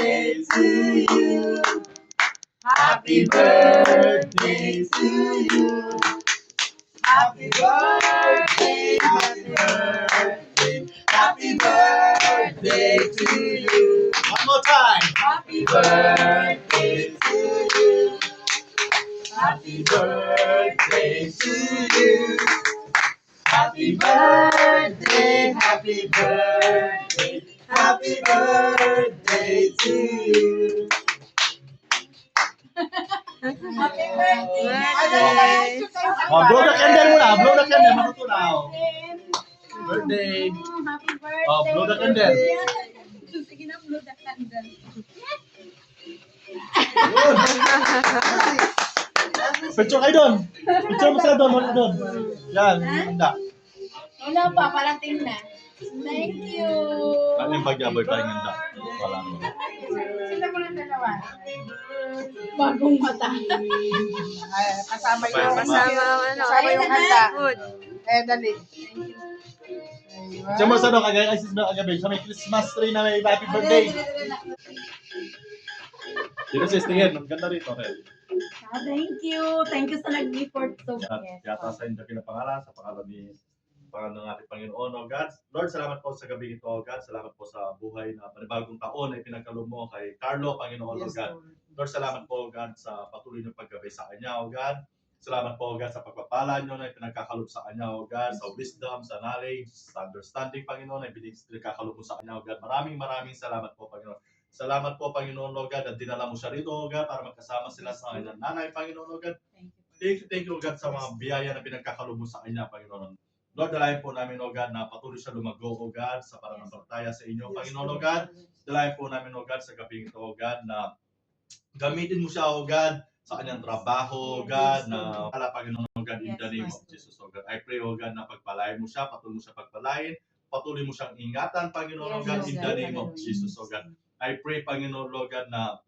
birthday to you. Happy birthday to you. Happy birthday, happy birthday, happy birthday to you. One more time. Happy birthday to you. Happy birthday to you. Happy birthday, happy birthday, happy birthday to you. Happy birthday. Oh, blow the candle muna. Blow the candle. Matutunaw. Birthday. Happy birthday. Oh, blow the candle. Sige na, blow the candle. Picture kayo doon. Picture mo sila doon. Wala doon. Yan. Handa. Wala pa, parating na. Thank you. Ano yung pagyaboy pa yung handa? Wala mo. Sila mo ng dalawa. Bagong mata. Kasama Sabay, yung sabay. kasama yung handa. Food. Dali. Diyan mo sa doon, kagaya kasi sa kagabi, sa may Christmas tree na may happy birthday. Dito sis, tingin. Ang ganda rito, Red. Thank you. Thank you sa nag-report. So, Yata sa inyo pinapangalan, sa pangalan ng ating Panginoon, O God. Lord, salamat po sa gabi ito, O God. Salamat po sa buhay na panibagong taon na ipinagkaloob mo kay Carlo, Panginoon, O God. Lord, salamat po, O God, sa patuloy ng paggabi sa kanya, O God. Salamat po, O God, sa pagpapala nyo na ipinagkakalob sa kanya, O God, sa wisdom, sa knowledge, sa understanding, Panginoon, na ipinagkakalob mo sa kanya, O God. Maraming salamat po, Panginoon. Salamat po, Panginoon, O God, at dinala mo siya rito, O God, para magkasama sila sa kanyang nanay, Panginoon, O God. Thank you, O God, sa mga biyaya na pinagkakalob mo sa kanya, Panginoon. Lord, dalayan po namin, O God, na patuloy siya lumago, O God, sa pananampalataya sa inyo, Panginoon, O God. Dalayan po namin, O God, sa gabing ito, O God, na gamitin mo siya, O God, sa kanyang trabaho, O God, na pala, Panginoon, O God, in the name of Jesus, O God. I pray, O God, na pagpalain mo siya, patuloy mo siya pagpalain, patuloy mo siyang ingatan, Panginoon, O God, in the name of Jesus, O God. I pray, Panginoon, O God, na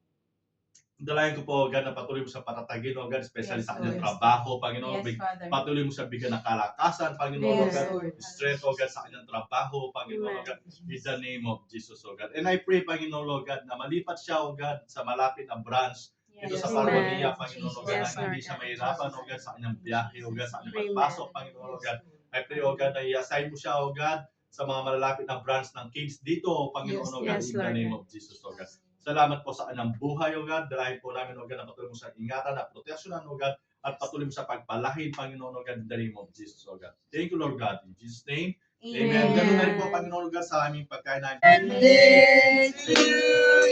dalayan ko po, O God, na patuloy mo siya patatagin, O God, especially sa kanyang trabaho, Panginoon. Patuloy mo siya bigyan ng kalakasan, Panginoon, O God. Strength, O God, sa kanyang trabaho, Panginoon, O God. In the name of Jesus, O God. And I pray, Panginoon, O God, na malipat siya, O God, sa malapit na branch dito sa Parwania, Panginoon, O God, na hindi siya mahirapan, O God, sa kanyang biyahe, O God, sa kanyang pagpasok, Panginoon, O God. I pray, O God, na i-assign mo siya, O God, sa mga malalapit na branch ng Kings dito, Panginoon, O God, in the name of Jesus, O God. Salamat po sa kanyang buhay, O God. Dalahin po namin, O God, na patuloy mo siya ingatan at proteksyonan, O God, at patuloy mo siya pagpalahin, Panginoon, O God, in the name of Jesus, O God. Thank you, Lord God. In Jesus' name, Amen. Ganun na rin po, Panginoon, O God, sa aming pagkain namin. Birthday to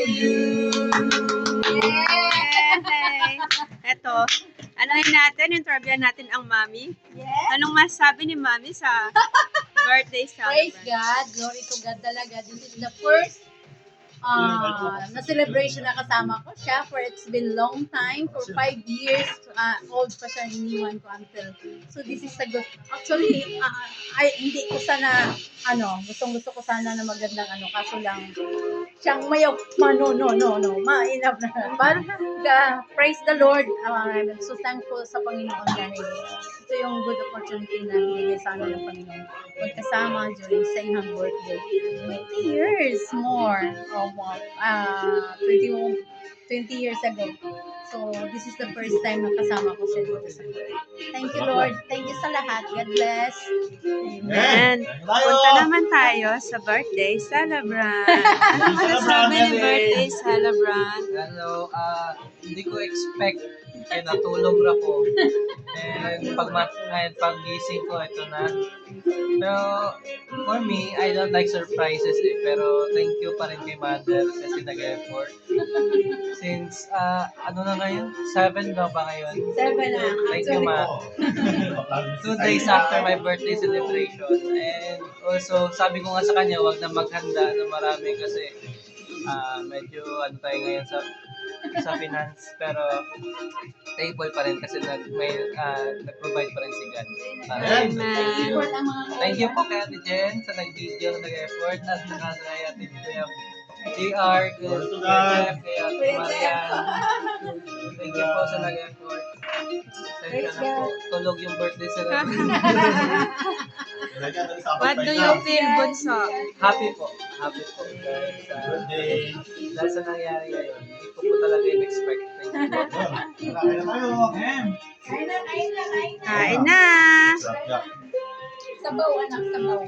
you. Yay! Eto, anuhin natin, interview natin ang Mami. yes. Anong masasabi ni Mami sa birthday Praise celebration? God. Glory to God talaga. This is the first na celebration na kasama ko siya for it's been long time, for 5 years old pa siya, iniwan ko until so this is a good actually hindi ko sana gusto ko sana na magandang kaso lang siyang mayaw no enough na but praise the Lord. I'm so thankful sa Panginoon dahil ito yung good opportunity na binigay sa amin ng Panginoon magkasama during sa iyong birthday 20 years more 20 years ago. So, this is the first time na kasama ko siya dito sa birthday. Thank you, Lord. Thank you sa lahat. God bless. And punta naman tayo sa birthday celebrant. Ano masasabi ni birthday celebrant? Ano, hindi ko expect kaya natulog ako. And pag-gising ko, ito na. Pero, for me, I don't like surprises eh. Pero, thank you pa rin kay Mother kasi nag-effort. Since, ano na ngayon? 7 na ba ngayon? 7 na. Thank you, Ma. 2 days after my birthday celebration. And also, sabi ko nga sa kanya, wag na maghanda na marami kasi medyo tayo ngayon sa finance. Pero, thankful pa rin kasi nag-provide pa rin si God. Thank you po kay Ate Jen sa nag-video na nag-effort at saka sa Ate Jen. JR, kay Ate Marian. Thank you po sa nag-effort. Tulog yung birthday celebration. What do you feel, Bunso? Happy po. Happy po. po. Birthday. Dahil sa nangyari ngayon, hindi ko po talaga in-expect. Thank you. Yun. Kaya na tayo. Kain na! Sarap yan. Sabaw, anak, sabaw.